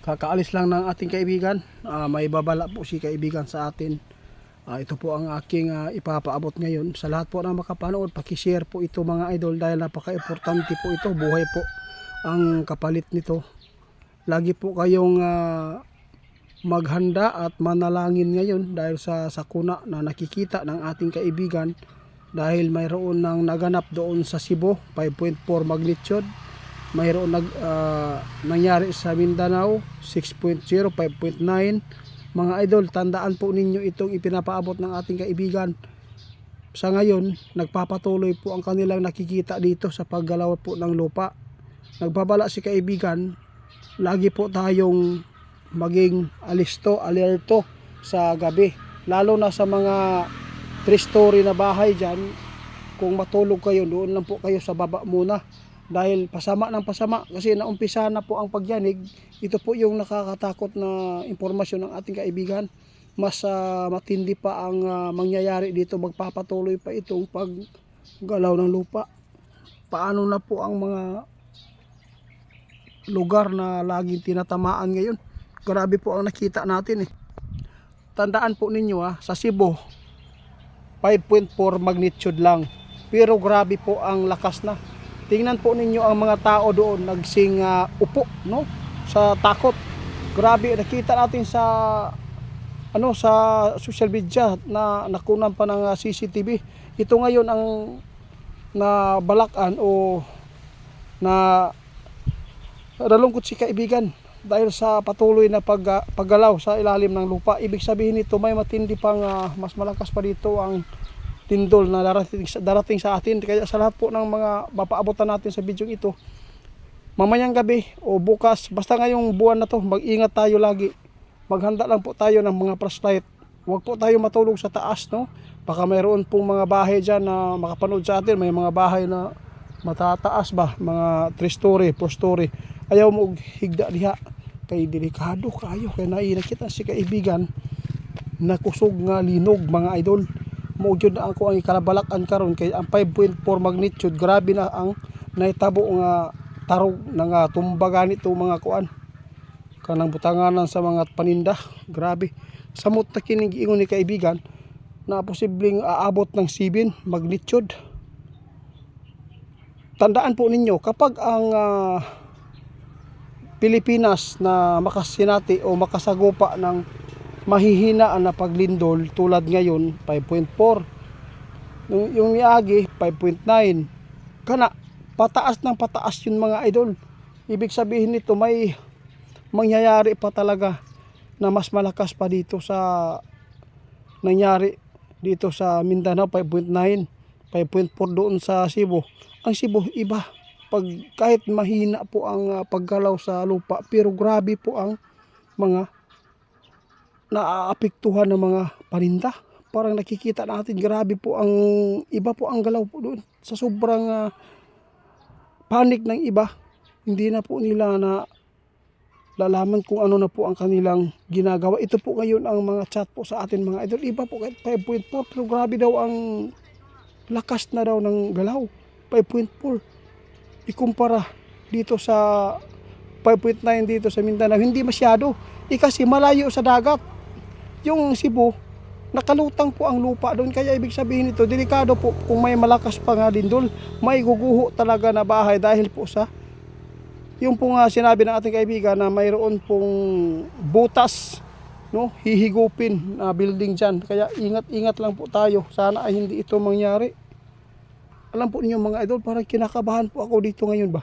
Kakaalis lang ng ating kaibigan. May babala po si kaibigan sa atin. Ito po ang aking ipapaabot ngayon. Sa lahat po na makapanood, pakishare po ito mga idol dahil napaka-importante po ito. Buhay po ang kapalit nito. Lagi po kayong maghanda at manalangin ngayon dahil sa sakuna na nakikita ng ating kaibigan. Dahil mayroon nang naganap doon sa Cebu, 5.4 magnitude. Mayroon nangyari sa Mindanao 6.0, 5.9. Mga idol, tandaan po ninyo itong ipinapaabot ng ating kaibigan. Sa ngayon, nagpapatuloy po ang kanilang nakikita dito sa paggalaw po ng lupa. Nagbabala si kaibigan, lagi po tayong maging alerto sa gabi. Lalo na sa mga 3-story na bahay dyan, kung matulog kayo, doon lang po kayo sa baba muna. Dahil pasama ng pasama kasi naumpisa na po ang pagyanig. Ito po yung nakakatakot na impormasyon ng ating kaibigan. Mas matindi pa ang mangyayari dito. Magpapatuloy pa itong paggalaw ng lupa. Paano na po ang mga lugar na laging tinatamaan ngayon? Grabe po ang nakita natin eh. Tandaan po ninyo sa Cebu 5.4 magnitude lang. Pero grabe po ang lakas na. Tingnan po ninyo ang mga tao doon nagsing upo, no? Sa takot. Grabe, nakita natin sa sa social media na nakunan pa ng CCTV. Ito ngayon ang nabalakan o na nalungkot si kaibigan dahil sa patuloy na paggalaw sa ilalim ng lupa. Ibig sabihin nito may matindi pang mas malakas pa dito ang tindol na darating sa atin. Kaya sa lahat po ng mga mapaabotan natin sa video ito, mamayang gabi o bukas, basta ngayong buwan na to, mag-ingat tayo lagi. Maghanda lang po tayo ng mga flashlight. Huwag po tayo matulog sa taas, no? Baka mayroon pong mga bahay dyan na makapanood sa atin. May mga bahay na matataas ba, mga 3-story, 4-story. Ayaw mo higda diha. Kay delikado kayo. Kaya nainakita si kaibigan na kusog nga linog mga idol. Maudyod na ako ang ikalabalakan karon kay ang 5.4 magnitude. Grabe na ang naitabo nga tarog ng tumbagan ito mga kuan. Kanang butanganan sa mga paninda. Grabe. Samot na kining giingon ni kaibigan na posibleng aabot ng 7 magnitude. Tandaan po ninyo kapag ang Pilipinas na makasinati o makasagupa ng mahihinaan na paglindol tulad ngayon 5.4, yung niagi 5.9, kana pataas ng pataas yun mga idol. Ibig sabihin nito may mangyayari pa talaga na mas malakas pa dito sa nangyari dito sa Mindanao 5.9, 5.4 doon sa Cebu. Ang Cebu iba, kahit mahina po ang paggalaw sa lupa, pero grabe po ang mga naaapektuhan ng mga paninda. Parang nakikita natin grabe po ang iba po ang galaw po doon. Sa sobrang panic ng iba, hindi na po nila na lalaman kung ano na po ang kanilang ginagawa. Ito po ngayon ang mga chat po sa atin mga idol. Iba po kahit 5.4 pero grabe daw ang lakas na daw ng galaw. 5.4 ikumpara dito sa 5.9 dito sa Mindanao. Hindi masyado. Kasi malayo sa dagat. Yung Cebu, nakalutang po ang lupa doon. Kaya ibig sabihin nito, delikado po kung may malakas pa nga lindol. May guguho talaga na bahay dahil po sa yung pong sinabi ng ating kaibigan na mayroon pong butas, no, hihigupin na building dyan. Kaya ingat-ingat lang po tayo. Sana ay hindi ito mangyari. Alam po niyo mga idol, parang kinakabahan po ako dito ngayon ba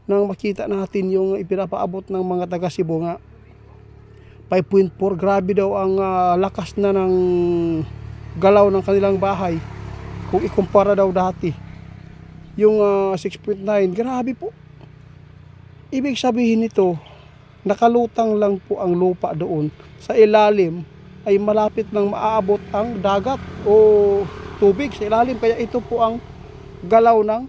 nang makita natin yung ipinapaabot ng mga taga Cebu nga 5.4. Grabe daw ang lakas na ng galaw ng kanilang bahay kung ikumpara daw dati yung 6.9. Grabe po. Ibig sabihin nito, nakalutang lang po ang lupa doon. Sa ilalim ay malapit nang maaabot ang dagat o tubig sa ilalim. Kaya ito po ang galaw ng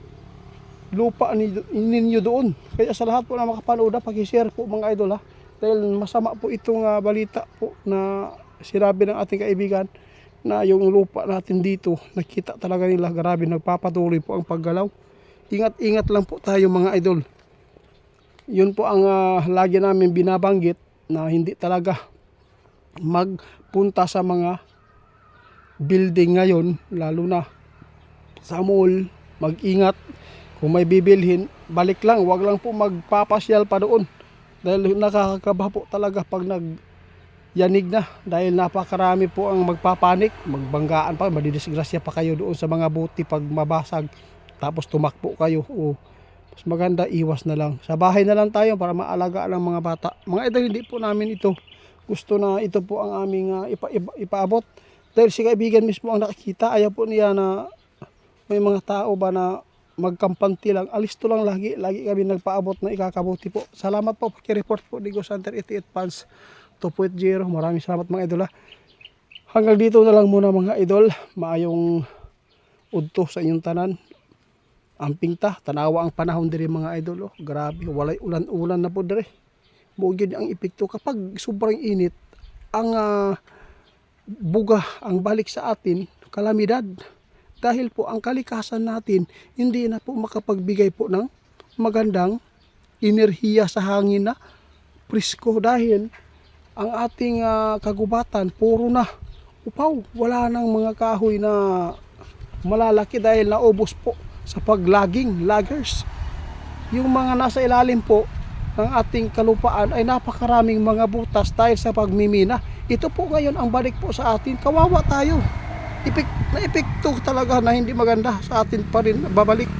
lupa ninyo doon. Kaya sa lahat po na makapanood, pakishare po mga idol dahil masama po itong balita po na sinabi ng ating kaibigan na yung lupa natin dito, nakita talaga nila grabe, nagpapatuloy po ang paggalaw. Ingat-ingat lang po tayo mga idol. Yun po ang lagi namin binabanggit na hindi talaga magpunta sa mga building ngayon, lalo na sa mall. Mag-ingat, kung may bibilhin, balik lang, wag lang po magpapasyal pa doon, dahil nakakakaba po talaga pag yanig na, dahil napakarami po ang magpapanik, magbanggaan pa, madidisgrasya pa kayo doon sa mga buti pag mabasag, tapos tumakbo kayo. O mas maganda iwas na lang, sa bahay na lang tayo para maalagaan ang mga bata. Mga idol, hindi po namin ito gusto na ito po ang aming ipaabot, dahil si kaibigan mismo ang nakikita. Ayaw po niya na may mga tao ba na magkampanti lang. Alis to lang lagi kami nagpaabot na ikakabuti po. Salamat po, paki-report po Digo Center 88 Fans 2.0. Maraming salamat mga idol. Hanggang dito na lang muna mga idol. Maayong udto sa inyong tanan. Amping tanawa ang panahon diri mga idol. Grabe, walay ulan-ulan na po diri. Bugid ang epekto kapag sobrang init, ang buga ang balik sa atin, kalamidad. Dahil po ang kalikasan natin hindi na po makapagbigay po ng magandang enerhiya sa hangin na presko, dahil ang ating kagubatan puro na upaw. Wala nang mga kahoy na malalaki dahil naubos po sa loggers. Yung mga nasa ilalim po ng ating kalupaan ay napakaraming mga butas dahil sa pagmimina. Ito po ngayon ang balik po sa atin. Kawawa tayo. Epekto talaga na hindi maganda sa atin pa rin babalik.